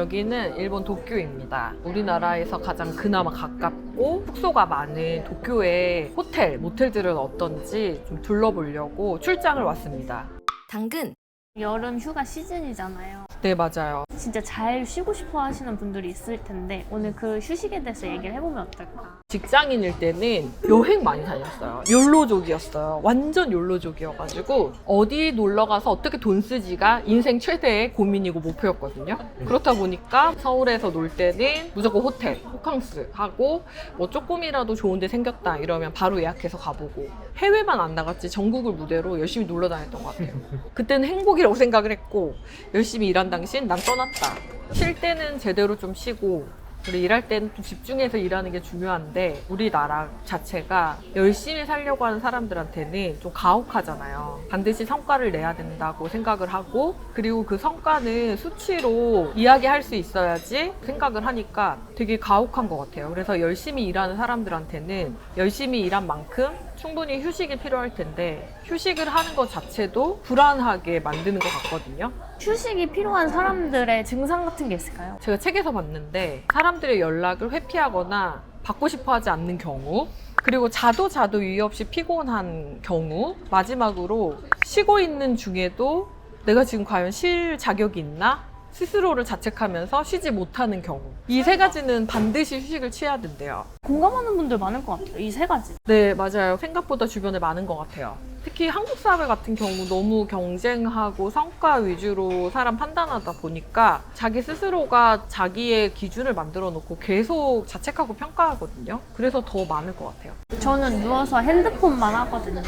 여기는 일본 도쿄입니다. 우리나라에서 가장 그나마 가깝고 숙소가 많은 도쿄의 호텔, 모텔들은 어떤지 좀 둘러보려고 출장을 왔습니다. 당근. 여름 휴가 시즌이잖아요. 네, 맞아요. 진짜 잘 쉬고 싶어 하시는 분들이 있을 텐데 오늘 그 휴식에 대해서 얘기를 해보면 어떨까? 직장인일 때는 여행 많이 다녔어요. 욜로족이었어요. 완전 욜로족이어가지고 어디 놀러가서 어떻게 돈 쓰지가 인생 최대의 고민이고 목표였거든요. 그렇다 보니까 서울에서 놀 때는 무조건 호텔, 호캉스 하고 뭐 조금이라도 좋은 데 생겼다 이러면 바로 예약해서 가보고 해외만 안 나갔지 전국을 무대로 열심히 놀러 다녔던 것 같아요. 그때는 행복이라고 생각을 했고 열심히 일한 당신 난 떠났다. 쉴 때는 제대로 좀 쉬고 우리 일할 때는 좀 집중해서 일하는 게 중요한데 우리나라 자체가 열심히 살려고 하는 사람들한테는 좀 가혹하잖아요. 반드시 성과를 내야 된다고 생각을 하고 그리고 그 성과는 수치로 이야기할 수 있어야지 생각을 하니까 되게 가혹한 것 같아요. 그래서 열심히 일하는 사람들한테는 열심히 일한 만큼 충분히 휴식이 필요할 텐데 휴식을 하는 것 자체도 불안하게 만드는 것 같거든요. 휴식이 필요한 사람들의 증상 같은 게 있을까요? 제가 책에서 봤는데 사람들의 연락을 회피하거나 받고 싶어 하지 않는 경우 그리고 자도 이유 없이 피곤한 경우 마지막으로 쉬고 있는 중에도 내가 지금 과연 쉴 자격이 있나? 스스로를 자책하면서 쉬지 못하는 경우 이 세 가지는 반드시 휴식을 취해야 된대요. 공감하는 분들 많을 것 같아요. 이 세 가지. 네, 맞아요. 생각보다 주변에 많은 것 같아요. 특히 한국 사회 같은 경우 너무 경쟁하고 성과 위주로 사람 판단하다 보니까 자기 스스로가 자기의 기준을 만들어 놓고 계속 자책하고 평가하거든요. 그래서 더 많을 것 같아요. 저는 누워서 핸드폰만 하거든요.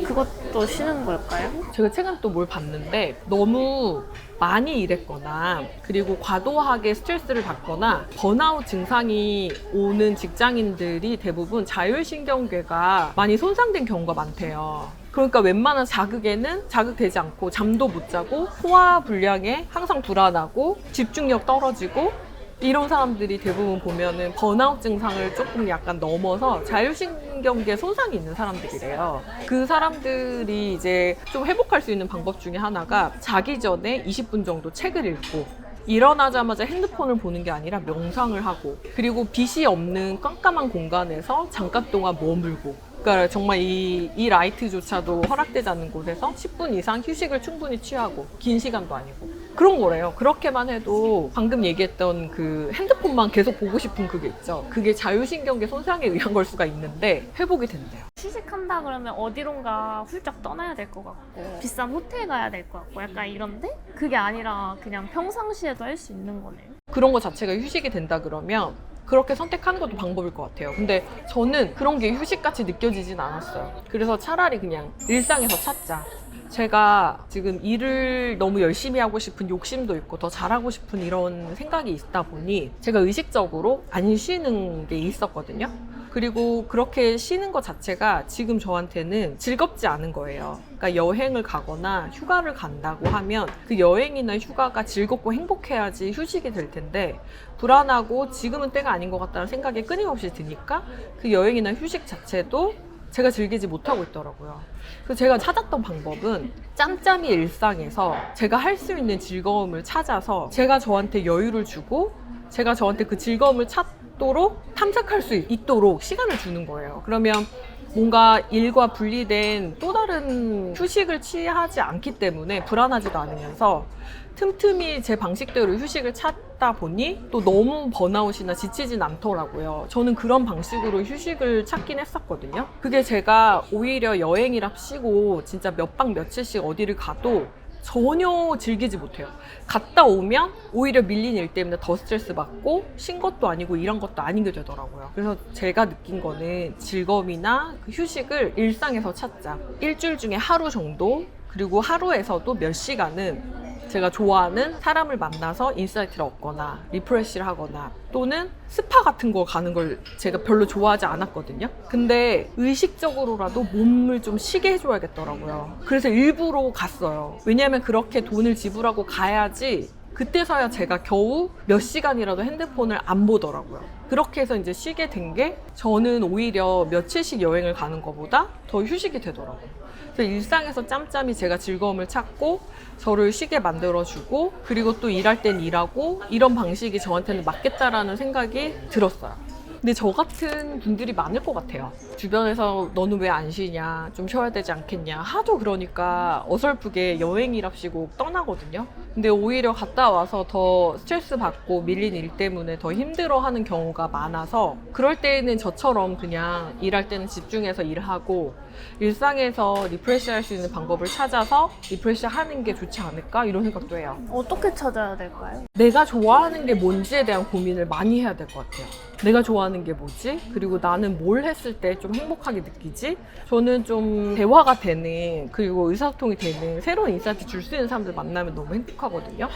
그것도 쉬는 걸까요? 제가 최근에 또 뭘 봤는데 너무 많이 일했거나 그리고 과도하게 스트레스를 받거나 번아웃 증상이 오는 직장인들이 대부분 자율신경계가 많이 손상된 경우가 많대요. 그러니까 웬만한 자극에는 자극되지 않고 잠도 못 자고 소화 불량에 항상 불안하고 집중력 떨어지고 이런 사람들이 대부분 보면은 번아웃 증상을 조금 약간 넘어서 자율신경계 손상이 있는 사람들이래요. 그 사람들이 이제 좀 회복할 수 있는 방법 중에 하나가 자기 전에 20분 정도 책을 읽고 일어나자마자 핸드폰을 보는 게 아니라 명상을 하고 그리고 빛이 없는 깜깜한 공간에서 잠깐 동안 머물고 그러니까 정말 이 라이트조차도 허락되지 않는 곳에서 10분 이상 휴식을 충분히 취하고 긴 시간도 아니고 그런 거래요. 그렇게만 해도 방금 얘기했던 그 핸드폰만 계속 보고 싶은 그게 있죠. 그게 자율신경계 손상에 의한 걸 수가 있는데 회복이 된대요. 휴식한다 그러면 어디론가 훌쩍 떠나야 될 것 같고 비싼 호텔 가야 될 것 같고 약간 이런데 그게 아니라 그냥 평상시에도 할 수 있는 거네요. 그런 거 자체가 휴식이 된다 그러면 그렇게 선택하는 것도 방법일 것 같아요. 근데 저는 그런 게 휴식같이 느껴지진 않았어요. 그래서 차라리 그냥 일상에서 찾자. 제가 지금 일을 너무 열심히 하고 싶은 욕심도 있고 더 잘하고 싶은 이런 생각이 있다 보니 제가 의식적으로 안 쉬는 게 있었거든요. 그리고 그렇게 쉬는 것 자체가 지금 저한테는 즐겁지 않은 거예요. 그러니까 여행을 가거나 휴가를 간다고 하면 그 여행이나 휴가가 즐겁고 행복해야지 휴식이 될 텐데 불안하고 지금은 때가 아닌 것 같다는 생각이 끊임없이 드니까 그 여행이나 휴식 자체도 제가 즐기지 못하고 있더라고요. 그래서 제가 찾았던 방법은 짬짬이 일상에서 제가 할 수 있는 즐거움을 찾아서 제가 저한테 여유를 주고 제가 저한테 그 즐거움을 찾도록 탐색할 수 있도록 시간을 주는 거예요. 그러면 뭔가 일과 분리된 또 다른 휴식을 취하지 않기 때문에 불안하지도 않으면서 틈틈이 제 방식대로 휴식을 찾다 보니 또 너무 번아웃이나 지치진 않더라고요. 저는 그런 방식으로 휴식을 찾긴 했었거든요. 그게 제가 오히려 여행이랍시고 진짜 몇 박 며칠씩 어디를 가도 전혀 즐기지 못해요. 갔다 오면 오히려 밀린 일 때문에 더 스트레스 받고 쉰 것도 아니고 일한 것도 아닌 게 되더라고요. 그래서 제가 느낀 거는 즐거움이나 그 휴식을 일상에서 찾자. 일주일 중에 하루 정도 그리고 하루에서도 몇 시간은 제가 좋아하는 사람을 만나서 인사이트를 얻거나 리프레시를 하거나 또는 스파 같은 거 가는 걸 제가 별로 좋아하지 않았거든요. 근데 의식적으로라도 몸을 좀 쉬게 해줘야겠더라고요. 그래서 일부러 갔어요. 왜냐하면 그렇게 돈을 지불하고 가야지 그때서야 제가 겨우 몇 시간이라도 핸드폰을 안 보더라고요. 그렇게 해서 이제 쉬게 된 게 저는 오히려 며칠씩 여행을 가는 것보다 더 휴식이 되더라고요. 그래서 일상에서 짬짬이 제가 즐거움을 찾고 저를 쉬게 만들어주고 그리고 또 일할 땐 일하고 이런 방식이 저한테는 맞겠다라는 생각이 들었어요. 근데 저 같은 분들이 많을 것 같아요. 주변에서 너는 왜 안 쉬냐, 좀 쉬어야 되지 않겠냐 하도 그러니까 어설프게 여행이랍시고 떠나거든요. 근데 오히려 갔다 와서 더 스트레스 받고 밀린 일 때문에 더 힘들어하는 경우가 많아서 그럴 때에는 저처럼 그냥 일할 때는 집중해서 일하고 일상에서 리프레시 할 수 있는 방법을 찾아서 리프레시 하는 게 좋지 않을까 이런 생각도 해요. 어떻게 찾아야 될까요? 내가 좋아하는 게 뭔지에 대한 고민을 많이 해야 될 것 같아요. 내가 좋아하는 게 뭐지? 그리고 나는 뭘 했을 때 좀 행복하게 느끼지? 저는 좀 대화가 되는 그리고 의사소통이 되는 새로운 인사이트 줄 수 있는 사람들 만나면 너무 행복하거든요.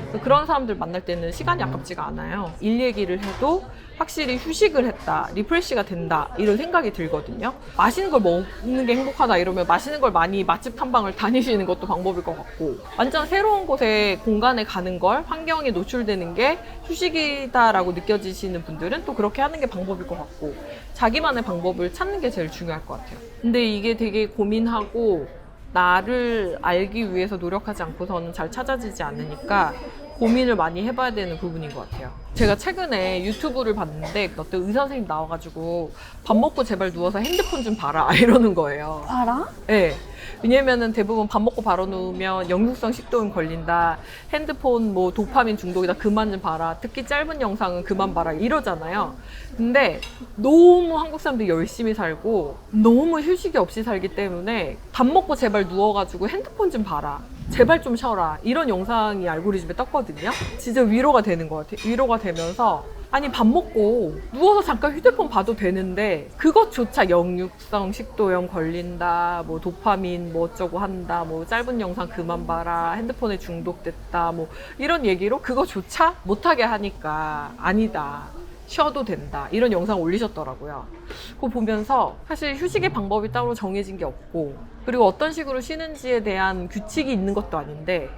그래서 그런 사람들 만날 때는 시간이 아깝지가 않아요. 일 얘기를 해도 확실히 휴식을 했다, 리프레시가 된다 이런 생각이 들거든요. 맛있는 걸 먹는 게 행복하다 이러면 맛있는 걸 많이 맛집 탐방을 다니시는 것도 방법일 것 같고 완전 새로운 곳에 공간에 가는 걸 환경에 노출되는 게 휴식이다라고 느껴지시는 분들은 또 그렇게 하는 게 방법일 것 같고 자기만의 방법을 찾는 게 제일 중요할 것 같아요. 근데 이게 되게 고민하고 나를 알기 위해서 노력하지 않고서는 잘 찾아지지 않으니까 고민을 많이 해봐야 되는 부분인 것 같아요. 제가 최근에 유튜브를 봤는데 어떤 의사 선생님 나와가지고 밥 먹고 제발 누워서 핸드폰 좀 봐라 이러는 거예요. 봐라? 네. 왜냐면은 대부분 밥 먹고 바로 누우면 역류성 식도염 걸린다, 핸드폰 뭐 도파민 중독이다, 그만 좀 봐라, 특히 짧은 영상은 그만 봐라 이러잖아요. 근데 너무 한국 사람들이 열심히 살고 너무 휴식이 없이 살기 때문에 밥 먹고 제발 누워가지고 핸드폰 좀 봐라, 제발 좀 쉬어라 이런 영상이 알고리즘에 떴거든요. 진짜 위로가 되는 것 같아요. 위로가 되면서 아니 밥 먹고 누워서 잠깐 휴대폰 봐도 되는데 그것조차 역류성 식도염 걸린다, 뭐 도파민 뭐 어쩌고 한다, 뭐 짧은 영상 그만 봐라, 핸드폰에 중독됐다 뭐 이런 얘기로 그거조차 못하게 하니까 아니다, 쉬어도 된다 이런 영상 올리셨더라고요. 그거 보면서 사실 휴식의 방법이 따로 정해진 게 없고 그리고 어떤 식으로 쉬는지에 대한 규칙이 있는 것도 아닌데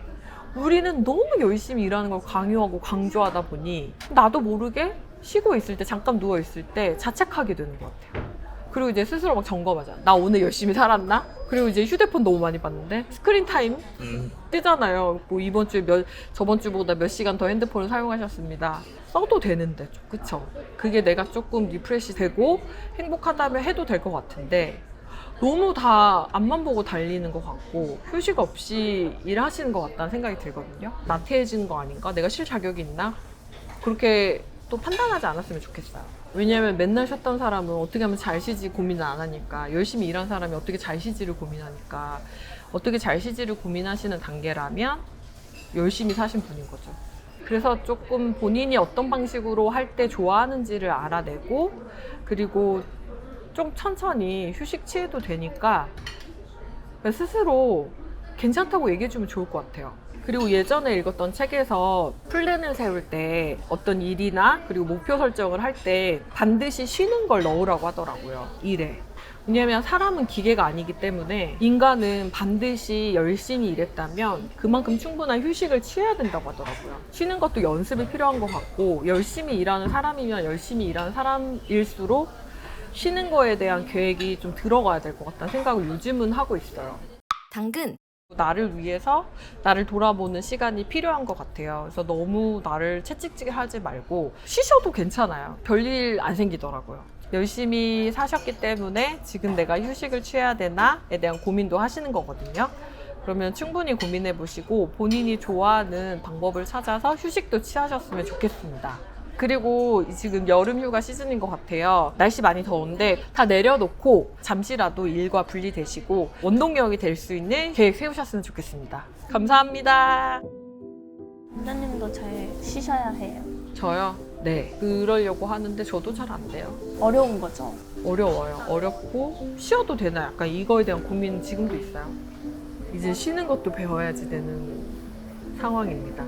우리는 너무 열심히 일하는 걸 강요하고 강조하다 보니 나도 모르게 쉬고 있을 때 잠깐 누워 있을 때 자책하게 되는 것 같아요. 그리고 이제 스스로 막 점검하자. 나 오늘 열심히 살았나? 그리고 이제 휴대폰 너무 많이 봤는데 스크린 타임 뜨잖아요. 뭐 이번 주에 저번 주보다 몇 시간 더 핸드폰을 사용하셨습니다. 써도 되는데, 그쵸? 그게 내가 조금 리프레시 되고 행복하다면 해도 될 것 같은데 너무 다 앞만 보고 달리는 것 같고 휴식 없이 일하시는 것 같다는 생각이 들거든요. 나태해지는 거 아닌가? 내가 쉴 자격이 있나? 그렇게 또 판단하지 않았으면 좋겠어요. 왜냐면 맨날 쉬었던 사람은 어떻게 하면 잘 쉬지 고민을 안 하니까, 열심히 일한 사람이 어떻게 잘 쉬지를 고민하니까, 어떻게 잘 쉬지를 고민하시는 단계라면 열심히 사신 분인 거죠. 그래서 조금 본인이 어떤 방식으로 할 때 좋아하는지를 알아내고 그리고 좀 천천히 휴식 취해도 되니까 스스로 괜찮다고 얘기해주면 좋을 것 같아요. 그리고 예전에 읽었던 책에서 플랜을 세울 때 어떤 일이나 그리고 목표 설정을 할 때 반드시 쉬는 걸 넣으라고 하더라고요, 일에. 왜냐하면 사람은 기계가 아니기 때문에 인간은 반드시 열심히 일했다면 그만큼 충분한 휴식을 취해야 된다고 하더라고요. 쉬는 것도 연습이 필요한 것 같고 열심히 일하는 사람이면 열심히 일하는 사람일수록 쉬는 거에 대한 계획이 좀 들어가야 될 것 같다는 생각을 요즘은 하고 있어요. 당근. 나를 위해서 나를 돌아보는 시간이 필요한 것 같아요. 그래서 너무 나를 채찍질게 하지 말고 쉬셔도 괜찮아요. 별일 안 생기더라고요. 열심히 사셨기 때문에 지금 내가 휴식을 취해야 되나에 대한 고민도 하시는 거거든요. 그러면 충분히 고민해 보시고 본인이 좋아하는 방법을 찾아서 휴식도 취하셨으면 좋겠습니다. 그리고 지금 여름 휴가 시즌인 것 같아요. 날씨 많이 더운데 다 내려놓고 잠시라도 일과 분리되시고 원동력이 될 수 있는 계획 세우셨으면 좋겠습니다. 감사합니다. 원장님도 잘 쉬셔야 해요. 저요? 네. 그러려고 하는데 저도 잘 안 돼요. 어려운 거죠? 어려워요. 어렵고 쉬어도 되나 약간 이거에 대한 고민은 지금도 있어요. 이제 쉬는 것도 배워야지 되는 상황입니다.